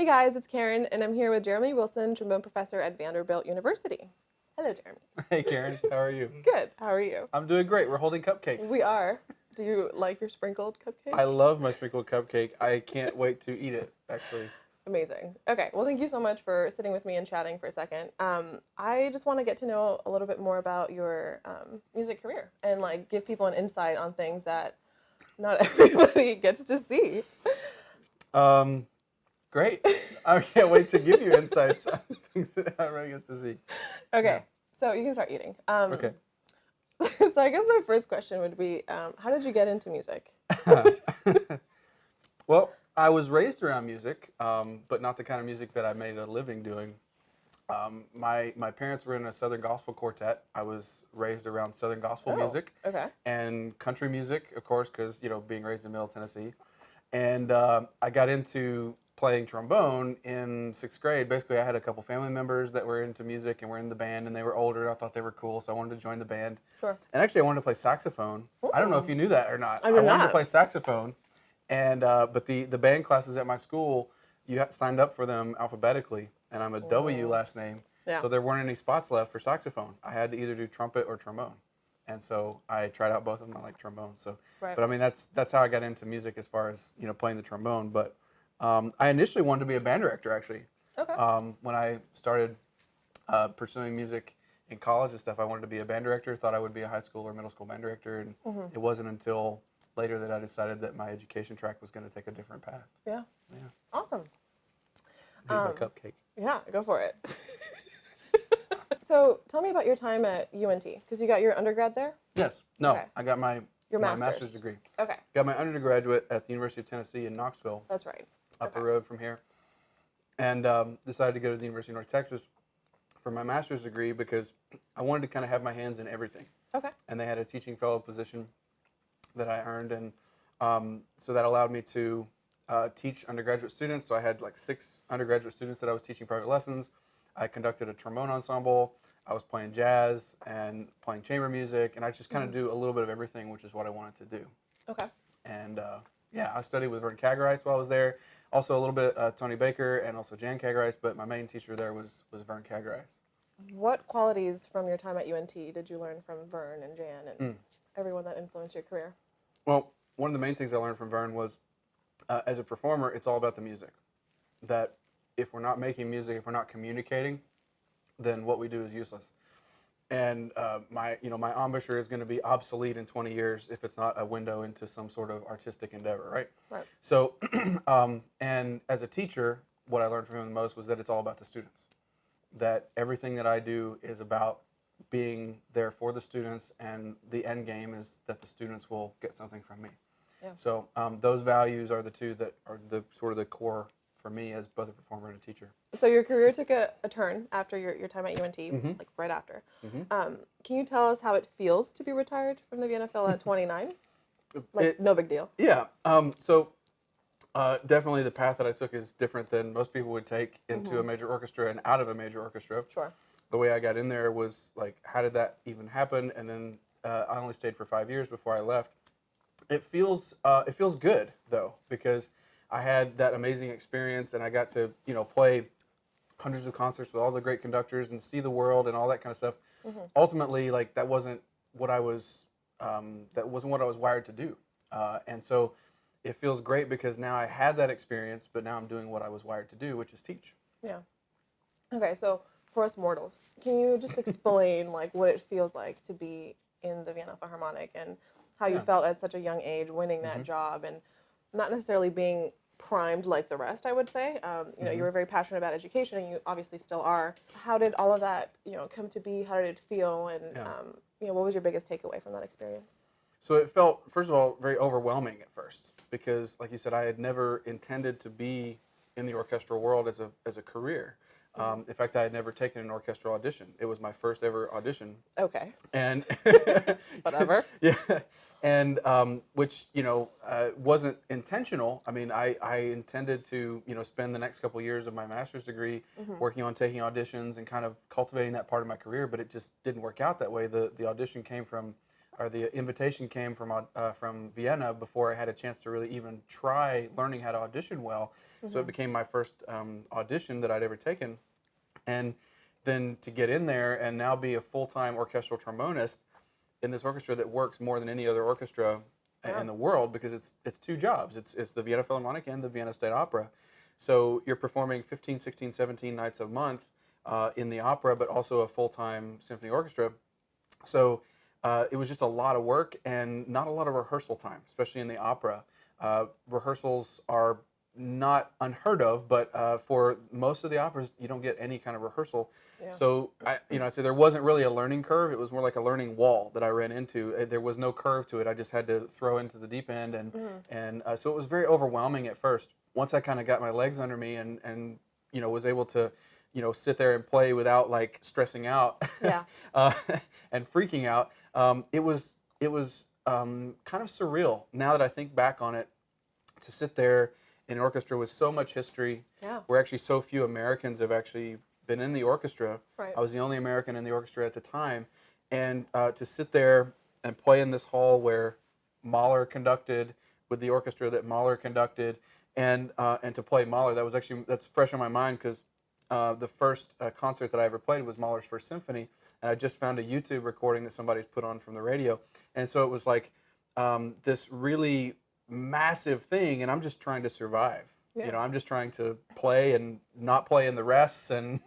Hey guys, it's Karen, and I'm here with Jeremy Wilson, trombone professor at Vanderbilt University. Hello, Jeremy. Hey Karen, how are you? Good. How are you? I'm doing great. We're holding cupcakes. We are. Do you like your sprinkled cupcake? I love my sprinkled cupcake. I can't wait to eat it, actually. Amazing. Okay, well, thank you so much for sitting with me and chatting for a second. I just want to get to know a little bit more about your music career and like give people an insight on things that not everybody gets to see. Great. I can't wait to give you insights on things that everyone gets to see. Okay, so you can start eating. Okay. So I guess my first question would be, how did you get into music? Well, I was raised around music, but not the kind of music that I made a living doing. My parents were in a Southern gospel quartet. I was raised around Southern gospel music Okay. and country music, of course, because being raised in Middle Tennessee. And I got into playing trombone in sixth grade. Basically, I had a couple family members that were into music and were in the band, and they were older. I thought they were cool, so I wanted to join the band. Sure. And actually, I wanted to play saxophone. I don't know if you knew that or not. I did wanted to not. play saxophone, and but the band classes at my school, signed up for them alphabetically, and I'm a W last name, Yeah. so there weren't any spots left for saxophone. I had to either do trumpet or trombone. And so I tried out both of them. I like trombone. So, Right. but I mean, that's how I got into music as far as playing the trombone. But I initially wanted to be a band director actually. Okay. When I started pursuing music in college and stuff, I wanted to be a band director. Thought I would be a high school or middle school band director, and it wasn't until later that I decided that my education track was going to take a different path. Yeah. Yeah. Awesome. Eat my cupcake. Yeah, go for it. So tell me about your time at UNT, because you got your undergrad there? Yes. No. Okay. I got my Your master's degree. Okay, Got my undergraduate at the University of Tennessee in Knoxville. that's right. Up Okay. the road from here, and decided to go to the University of North Texas for my master's degree because I wanted to kind of have my hands in everything. Okay. And they had a teaching fellow position that I earned, and so that allowed me to teach undergraduate students. So I had like 6 undergraduate students that I was teaching private lessons. I conducted a trombone ensemble. I was playing jazz and playing chamber music, and I just kind of do a little bit of everything, which is what I wanted to do. Okay. And yeah, I studied with Vern Kagarice while I was there. Also a little bit Tony Baker and also Jan Kagarice, but my main teacher there was Vern Kagarice. What qualities from your time at UNT did you learn from Vern and Jan and everyone that influenced your career? Well, one of the main things I learned from Vern was, as a performer, it's all about the music. That if we're not making music, if we're not communicating, then what we do is useless. And my embouchure is going to be obsolete in 20 years if it's not a window into some sort of artistic endeavor, right? Right. So, and as a teacher, what I learned from him the most was that it's all about the students. That everything that I do is about being there for the students, and the end game is that the students will get something from me. Yeah. So those values are the two that are the sort of the core for me as both a performer and a teacher. So your career took a turn after your time at UNT, like right after. Can you tell us how it feels to be retired from the VNFL at 29? Like, no big deal. Yeah. So definitely the path that I took is different than most people would take into a major orchestra and out of a major orchestra. Sure. The way I got in there was like, how did that even happen? And then I only stayed for 5 years before I left. It feels good though, because I had that amazing experience and I got to play hundreds of concerts with all the great conductors and see the world and all that kind of stuff. Ultimately, like that wasn't what I was wired to do, and so it feels great because now I had that experience, but now I'm doing what I was wired to do, which is teach. Yeah. Okay, so for us mortals, can you just explain like what it feels like to be in the Vienna Philharmonic and how you felt at such a young age winning that job and not necessarily being primed like the rest, I would say. You were very passionate about education, and you obviously still are. How did all of that, come to be? How did it feel? And what was your biggest takeaway from that experience? So it felt, first of all, very overwhelming at first because, like you said, I had never intended to be in the orchestral world as a career. In fact, I had never taken an orchestral audition. It was my first ever audition. Okay. And Whatever. Yeah. And which wasn't intentional. I mean, I intended to spend the next couple of years of my master's degree working on taking auditions and kind of cultivating that part of my career, but it just didn't work out that way. The audition came from or the invitation came from Vienna before I had a chance to really even try learning how to audition well. So it became my first audition that I'd ever taken, and then to get in there and now be a full-time orchestral trombonist in this orchestra that works more than any other orchestra in the world, because it's two jobs. It's the Vienna Philharmonic and the Vienna State Opera. So you're performing 15, 16, 17 nights a month in the opera, but also a full-time symphony orchestra. So it was just a lot of work and not a lot of rehearsal time, especially in the opera. Rehearsals are not unheard of, but for most of the operas, you don't get any kind of rehearsal. Yeah. So I say there wasn't really a learning curve. It was more like a learning wall that I ran into. There was no curve to it. I just had to throw into the deep end, and so it was very overwhelming at first. Once I kind of got my legs under me and was able to sit there and play without like stressing out Yeah. and freaking out, it was kind of surreal now that I think back on it, to sit there in an orchestra with so much history, Yeah. where actually so few Americans have actually been in the orchestra. Right. I was the only American in the orchestra at the time, and to sit there and play in this hall where Mahler conducted with the orchestra that Mahler conducted, and to play Mahler, that's fresh on my mind, because the first concert that I ever played was Mahler's First Symphony, and I just found a YouTube recording that somebody's put on from the radio, and so it was like this really massive thing, and I'm just trying to survive. Yeah. I'm just trying to play and not play in the rests, and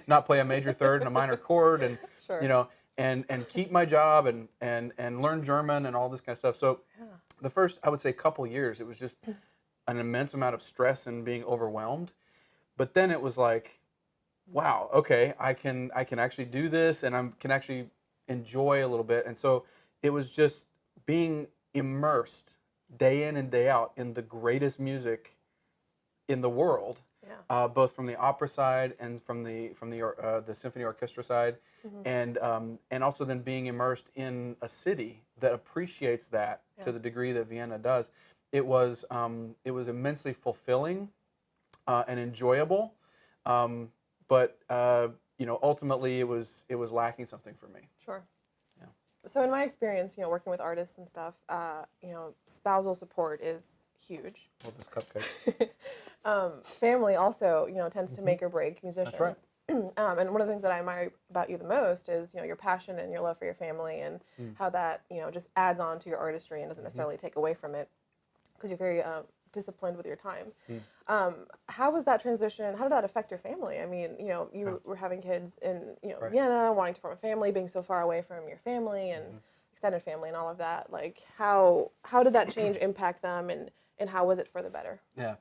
not play a major third and a minor chord, and Sure. and keep my job, and learn German and all this kind of stuff. So the first, I would say, couple years, it was just an immense amount of stress and being overwhelmed. But then it was like, wow, okay, I can actually do this, and I can actually enjoy a little bit. And so it was just being immersed day in and day out in the greatest music in the world, Yeah. both from the opera side and from the symphony orchestra side, and also then being immersed in a city that appreciates that to the degree that Vienna does. It was immensely fulfilling and enjoyable, but ultimately it was lacking something for me. Sure. Yeah. So in my experience, working with artists and stuff, spousal support is huge. Well, this cupcake. Family also, tends to make or break musicians. That's right. And one of the things that I admire about you the most is, your passion and your love for your family, and how that, just adds on to your artistry and doesn't necessarily take away from it, because you're very disciplined with your time. How was that transition? How did that affect your family? I mean, you were having kids in, Right. Vienna, wanting to form a family, being so far away from your family and extended family and all of that. Like, how did that change impact them, and how was it for the better? Yeah.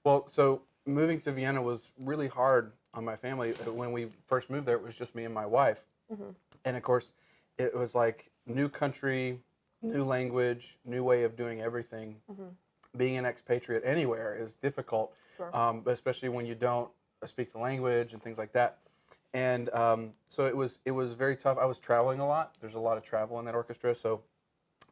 Well, so moving to Vienna was really hard on my family. When we first moved there, it was just me and my wife. And of course, it was like new country, new language, new way of doing everything. Being an expatriate anywhere is difficult, Sure. But especially when you don't speak the language and things like that. And so it was very tough. I was traveling a lot. There's a lot of travel in that orchestra, so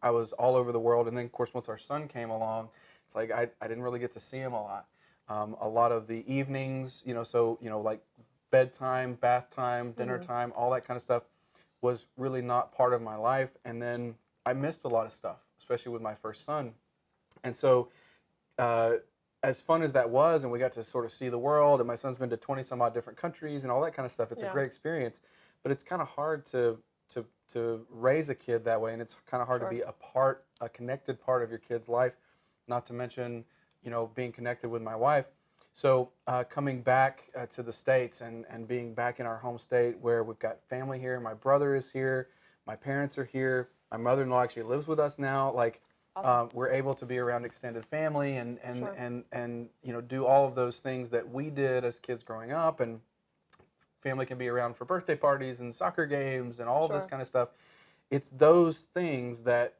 I was all over the world. And then, of course, once our son came along, it's like I didn't really get to see him a lot. A lot of the evenings, like bedtime, bath time, dinner time, all that kind of stuff was really not part of my life. And then I missed a lot of stuff, especially with my first son. And so as fun as that was, and we got to sort of see the world, and my son's been to 20 some odd different countries and all that kind of stuff, it's a great experience, but it's kind of hard to raise a kid that way, and it's kind of hard to be a connected part of your kid's life, not to mention, being connected with my wife. So coming back to the States and being back in our home state where we've got family here, my brother is here, my parents are here, my mother-in-law actually lives with us now, like, Awesome. we're able to be around extended family and Sure. do all of those things that we did as kids growing up, and family can be around for birthday parties and soccer games and all of this Sure. kind of stuff. It's those things that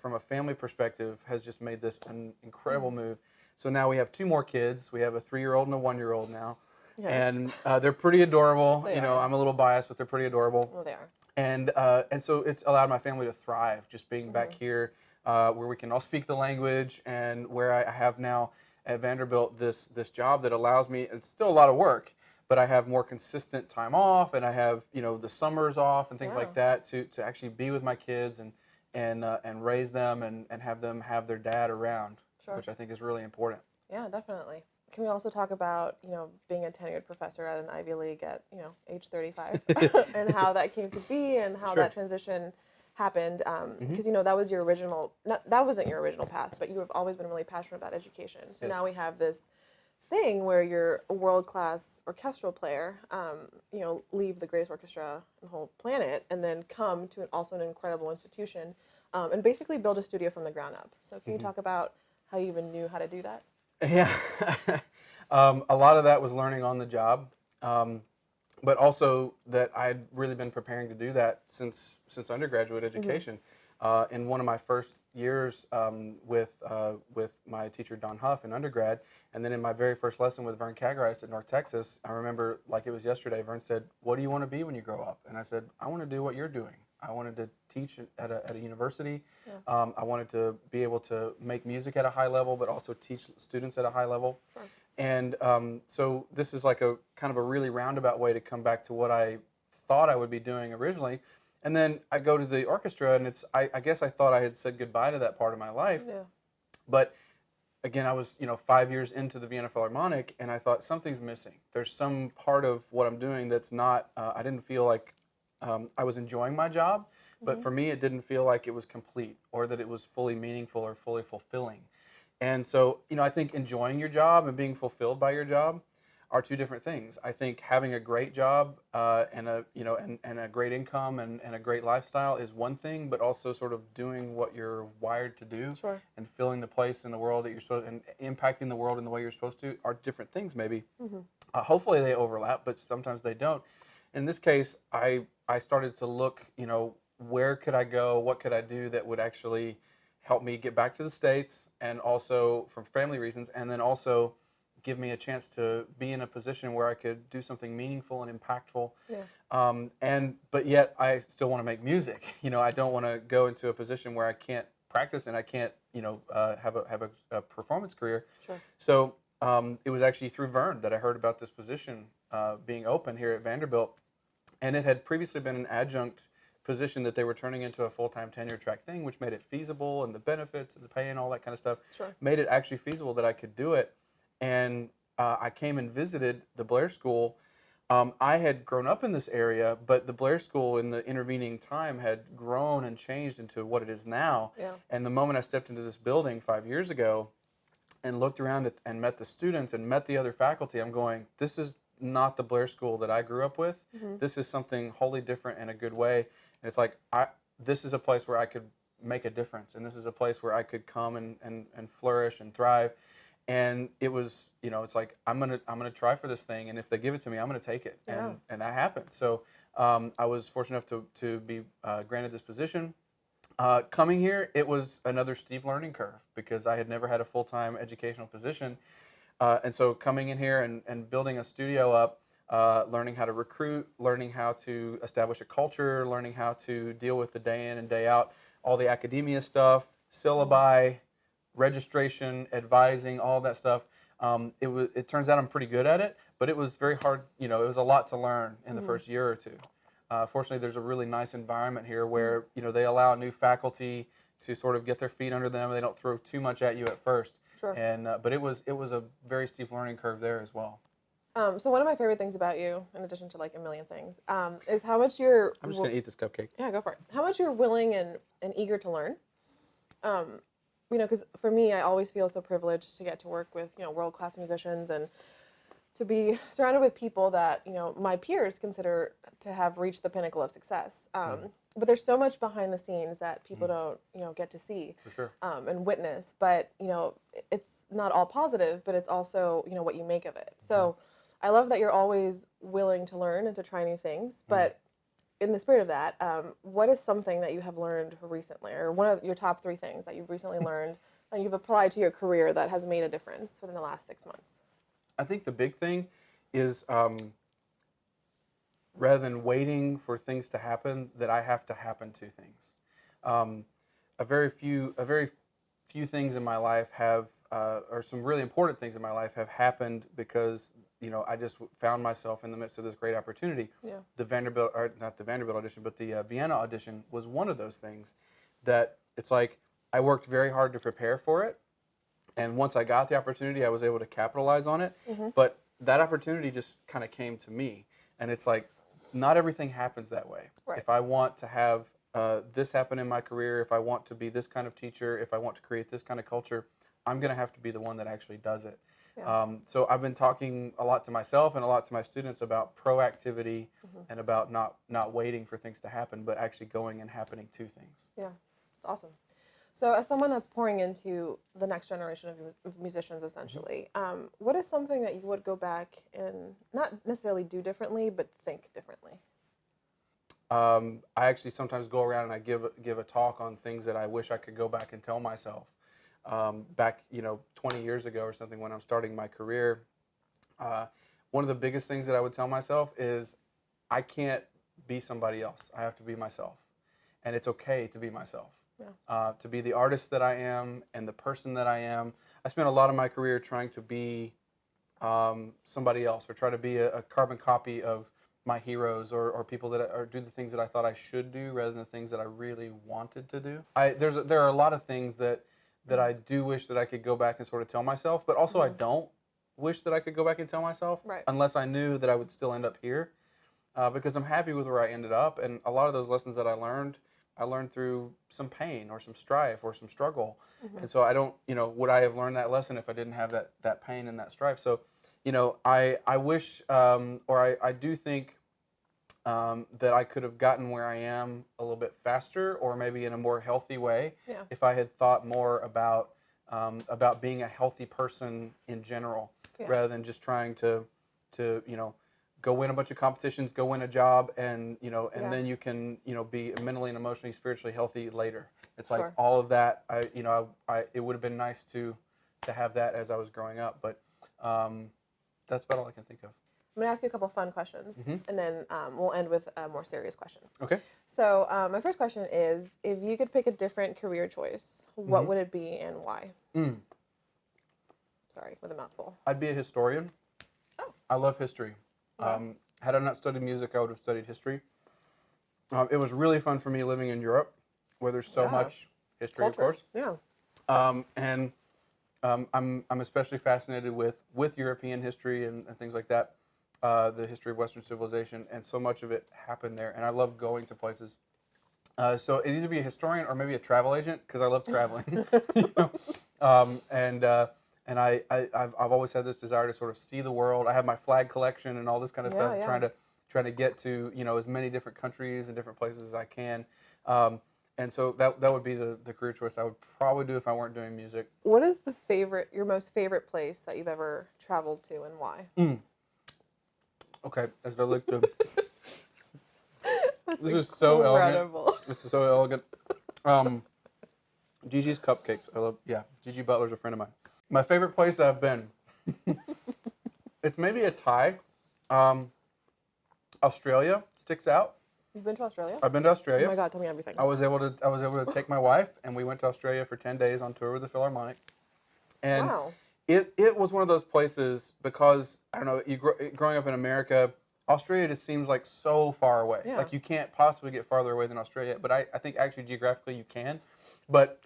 from a family perspective has just made this an incredible move. So now we have two more kids. We have a 3-year-old and a 1-year-old now, Yes. and they're pretty adorable. They are. I'm a little biased, but they're pretty adorable. Well, they are. And so it's allowed my family to thrive, just being back here, where we can all speak the language, and where I have now at Vanderbilt this job that allows me. It's still a lot of work, but I have more consistent time off, and I have the summers off and things like that to actually be with my kids and raise them and have them have their dad around, Sure. which I think is really important. Yeah, definitely. Can we also talk about, being a tenured professor at an Ivy League at, age 35 and how that came to be and how Sure. that transition happened? Mm-hmm. Because, that was your original, not, that wasn't your original path, but you have always been really passionate about education. So Yes. now we have this thing where you're a world-class orchestral player, leave the greatest orchestra in the whole planet and then come to also an incredible institution and basically build a studio from the ground up. So can you talk about how you even knew how to do that? Yeah, a lot of that was learning on the job, but also that I'd really been preparing to do that since undergraduate education. In one of my first years with my teacher Don Huff in undergrad, and then in my very first lesson with Vern Kagreis at North Texas, I remember like it was yesterday. Vern said, "What do you want to be when you grow up?" And I said, "I want to do what you're doing. I wanted to teach at a university. Yeah. I wanted to be able to make music at a high level, but also teach students at a high level." Sure. And so this is like a kind of a really roundabout way to come back to what I thought I would be doing originally. And then I go to the orchestra, and I guess I thought I had said goodbye to that part of my life. Yeah. But again, I was 5 years into the Vienna Philharmonic, and I thought something's missing. There's some part of what I'm doing that's not. I didn't feel like I was enjoying my job, but for me, it didn't feel like it was complete or that it was fully meaningful or fully fulfilling. And so, I think enjoying your job and being fulfilled by your job are two different things. I think having a great job and a great income and a great lifestyle is one thing, but also sort of doing what you're wired to do Sure. and filling the place in the world that you're supposed and impacting the world in the way you're supposed to are different things. Maybe hopefully they overlap, but sometimes they don't. In this case, I started to look, where could I go? What could I do that would actually help me get back to the States, and also for family reasons, and then also give me a chance to be in a position where I could do something meaningful and impactful. Yeah. But yet I still want to make music. I don't want to go into a position where I can't practice and I can't, have a performance career. Sure. So it was actually through Vern that I heard about this position being open here at Vanderbilt, and it had previously been an adjunct position that they were turning into a full-time tenure track thing, which made it feasible, and the benefits and the pay and all that kind of stuff made it actually feasible that I could do it. And I came and visited the Blair School. I had grown up in this area, but the Blair School in the intervening time had grown and changed into what it is now. Yeah. And the moment I stepped into this building 5 years ago and looked around it and met the students and met the other faculty, I'm going, this is not the Blair School that I grew up with. This is something wholly different in a good way. And it's like, this is a place where I could make a difference. And this is a place where I could come and flourish and thrive. And it was, it's like, I'm gonna try for this thing. And if they give it to me, I'm gonna take it. Yeah. And that happened. So I was fortunate enough to be granted this position. Coming here, it was another steep learning curve because I had never had a full-time educational position. And so coming in here and building a studio up, learning how to recruit, learning how to establish a culture, learning how to deal with the day in and day out, all the academia stuff, syllabi, registration, advising, all that stuff. It turns out I'm pretty good at it, but it was very hard. It was a lot to learn in the first year or two. Fortunately, there's a really nice environment here where they allow new faculty to sort of get their feet under them. They don't throw too much at you at first. Sure. And but it was a very steep learning curve there as well. So one of my favorite things about you, in addition to like a million things, is how much you're. I'm just gonna eat this cupcake. Yeah, go for it. How much you're willing and eager to learn. Because for me, I always feel so privileged to get to work with world-class musicians and to be surrounded with people that my peers consider to have reached the pinnacle of success. But there's so much behind the scenes that people don't get to see For sure. and witness. But it's not all positive, but it's also what you make of it. So I love that you're always willing to learn and to try new things. But in the spirit of that, what is something that you have learned recently, or one of your top 3 things that you've recently learned that you've applied to your career that has made a difference within the last 6 months? I think the big thing is rather than waiting for things to happen, that I have to happen to things. A very few things in my life have, or some really important things in my life have happened because I just found myself in the midst of this great opportunity. Yeah. The Vanderbilt, or not the Vanderbilt audition, but the Vienna audition was one of those things. that it's like I worked very hard to prepare for it, and once I got the opportunity, I was able to capitalize on it. But that opportunity just kind of came to me, and it's like not everything happens that way. Right. If I want to have this happen in my career, if I want to be this kind of teacher, if I want to create this kind of culture, I'm going to have to be the one that actually does it. Yeah. So I've been talking a lot to myself and a lot to my students about proactivity and about not waiting for things to happen, but actually going and happening to things. Yeah, it's awesome. So, as someone that's pouring into the next generation of musicians, essentially, what is something that you would go back and not necessarily do differently, but think differently? I actually sometimes go around and I give a talk on things that I wish I could go back and tell myself. Back 20 years ago or something, when I'm starting my career, one of the biggest things that I would tell myself is I can't be somebody else. I have to be myself, and it's okay to be myself. Yeah. To be the artist that I am and the person that I am. I spent a lot of my career trying to be somebody else, or try to be a carbon copy of my heroes, or people that or do the things that I thought I should do rather than the things that I really wanted to do. There are a lot of things that I do wish that I could go back and sort of tell myself, but also I don't wish that I could go back and tell myself, Right. unless I knew that I would still end up here, because I'm happy with where I ended up, and a lot of those lessons that I learned through some pain or some strife or some struggle, and so I don't, would I have learned that lesson if I didn't have that pain and that strife? So, I wish, or I do think that I could have gotten where I am a little bit faster, or maybe in a more healthy way, Yeah. if I had thought more about being a healthy person in general, Yeah. rather than just trying to go win a bunch of competitions, go win a job, and Yeah. then you can be mentally and emotionally, spiritually healthy later. It's like Sure. all of that. It would have been nice to have that as I was growing up, but that's about all I can think of. I'm going to ask you a couple fun questions, and then we'll end with a more serious question. Okay. So, my first question is, if you could pick a different career choice, what would it be and why? Sorry, with a mouthful. I'd be a historian. Oh. I love history. Wow. Had I not studied music, I would have studied history. It was really fun for me living in Europe, where there's so Yeah. much history, of Culture. course. Yeah. And I'm especially fascinated with European history and things like that, the history of Western civilization, and so much of it happened there. And I love going to places. So it either be a historian or maybe a travel agent, because I love traveling. And I've always had this desire to sort of see the world. I have my flag collection and all this kind of stuff, Yeah. trying to get to as many different countries and different places as I can. And so that would be the career choice I would probably do if I weren't doing music. What is your most favorite place that you've ever traveled to, and why? Okay, as I look to. This is so elegant. This is so elegant. Gigi's Cupcakes. I love. Yeah, Gigi Butler's a friend of mine. My favorite place I've been. It's maybe a tie. Australia sticks out. You've been to Australia? I've been to Australia. Oh my God, tell me everything. I was able to take my wife, and we went to Australia for 10 days on tour with the Philharmonic. And Wow. it was one of those places, because I don't know, growing up in America, Australia just seems like so far away. Yeah. Like you can't possibly get farther away than Australia. But I think actually geographically you can. But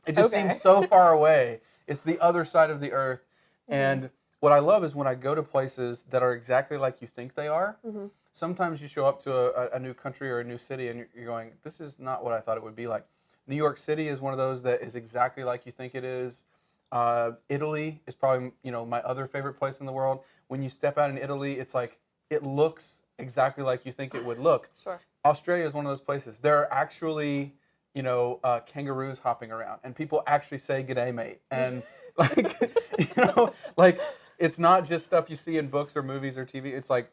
it just Okay. seems so far away. It's the other side of the earth. And what I love is when I go to places that are exactly like you think they are. Sometimes you show up to a new country or a new city and you're going, this is not what I thought it would be like. New York City is one of those that is exactly like you think it is. Italy is probably my other favorite place in the world. When you step out in Italy, it's like it looks exactly like you think it would look. Sure. Australia is one of those places. There are actually kangaroos hopping around, and people actually say "G'day, mate," and like it's not just stuff you see in books or movies or TV. It's like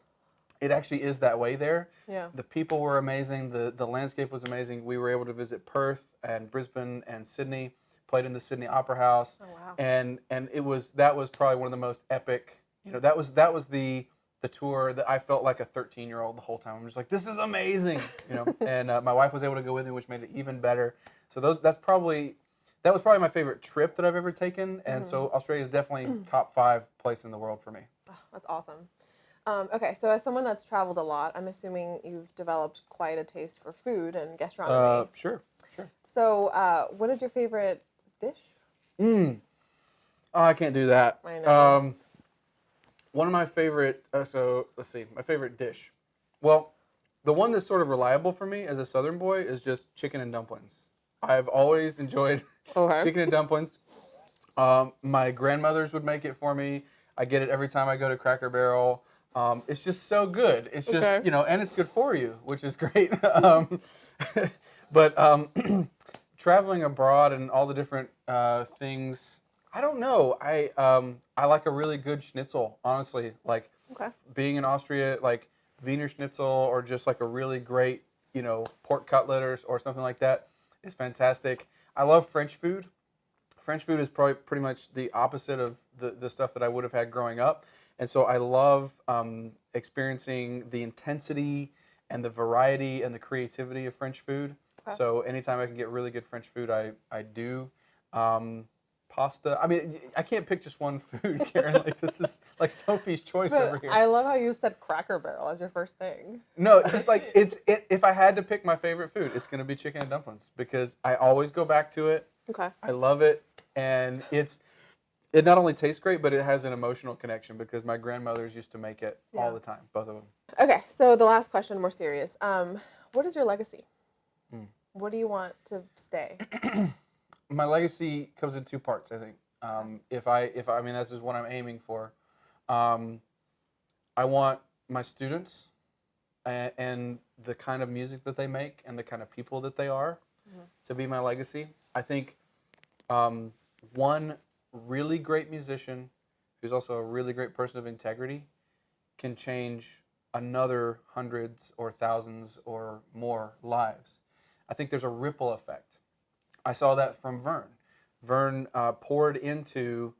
it actually is that way there. Yeah. The people were amazing. The landscape was amazing. We were able to visit Perth and Brisbane and Sydney. Played in the Sydney Opera House. Oh wow. And that was probably one of the most epic. That was the tour that I felt like a 13-year-old the whole time. I'm just like, this is amazing. And my wife was able to go with me, which made it even better. So that was probably my favorite trip that I've ever taken. And so Australia is definitely top 5 place in the world for me. Oh, that's awesome. Okay, so as someone that's traveled a lot, I'm assuming you've developed quite a taste for food and gastronomy. Sure. So, what is your favorite dish? Oh, I can't do that. I know. One of my favorite, so let's see, my favorite dish. Well, the one that's sort of reliable for me as a Southern boy is just chicken and dumplings. I've always enjoyed Okay. chicken and dumplings. My grandmothers would make it for me. I get it every time I go to Cracker Barrel. It's just so good. It's just, Okay. and it's good for you, which is great. But traveling abroad and all the different things, I don't know. I like a really good schnitzel, honestly. Like Okay. being in Austria, like Wiener Schnitzel or just like a really great, pork cutlet or something like that is fantastic. I love French food. French food is probably pretty much the opposite of the stuff that I would have had growing up. And so I love experiencing the intensity and the variety and the creativity of French food. Okay. So anytime I can get really good French food, I do. Pasta. I mean, I can't pick just one food, Karen. Like this is like Sophie's choice over But here. I love how you said Cracker Barrel as your first thing. No, just like if I had to pick my favorite food, it's gonna be chicken and dumplings because I always go back to it. Okay. I love it, and it not only tastes great, but it has an emotional connection because my grandmothers used to make it all Yeah. the time, both of them. Okay. So the last question, more serious. What is your legacy? What do you want to stay? My legacy comes in two parts, I think. If I mean, this is what I'm aiming for. I want my students and the kind of music that they make and the kind of people that they are to be my legacy. I think one really great musician who's also a really great person of integrity can change another hundreds or thousands or more lives. I think there's a ripple effect. I saw that from Vern. Vern poured into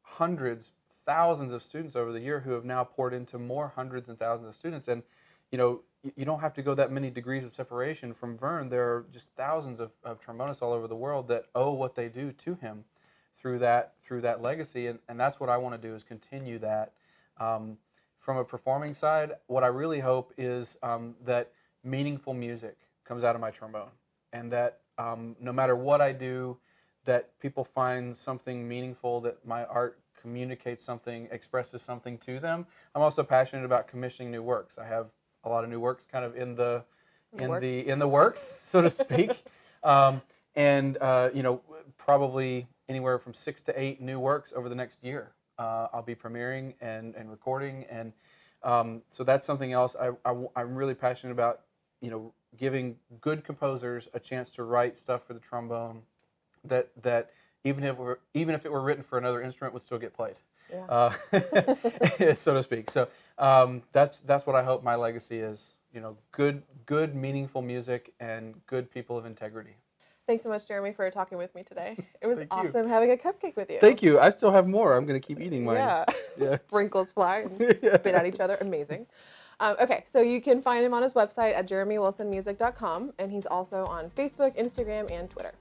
hundreds, thousands of students over the year who have now poured into more hundreds and thousands of students. And, you don't have to go that many degrees of separation from Vern. There are just thousands of trombonists all over the world that owe what they do to him through that legacy. And that's what I want to do is continue that. From a performing side, what I really hope is that meaningful music comes out of my trombone and that no matter what I do, that people find something meaningful, that my art communicates something, expresses something to them. I'm also passionate about commissioning new works. I have a lot of new works kind of in the works, so to speak. Probably anywhere from 6 to 8 new works over the next year. I'll be premiering and recording, and so that's something else I'm really passionate about. Giving good composers a chance to write stuff for the trombone that even if it were written for another instrument would still get played, so to speak. So that's what I hope my legacy is. Good meaningful music and good people of integrity. Thanks so much, Jeremy, for talking with me today. It was Thank you. awesome having a cupcake with you. Thank you. I still have more. I'm going to keep eating mine. Yeah. Sprinkles fly and spit at each other. Amazing. Okay, so you can find him on his website at jeremywilsonmusic.com, and he's also on Facebook, Instagram, and Twitter.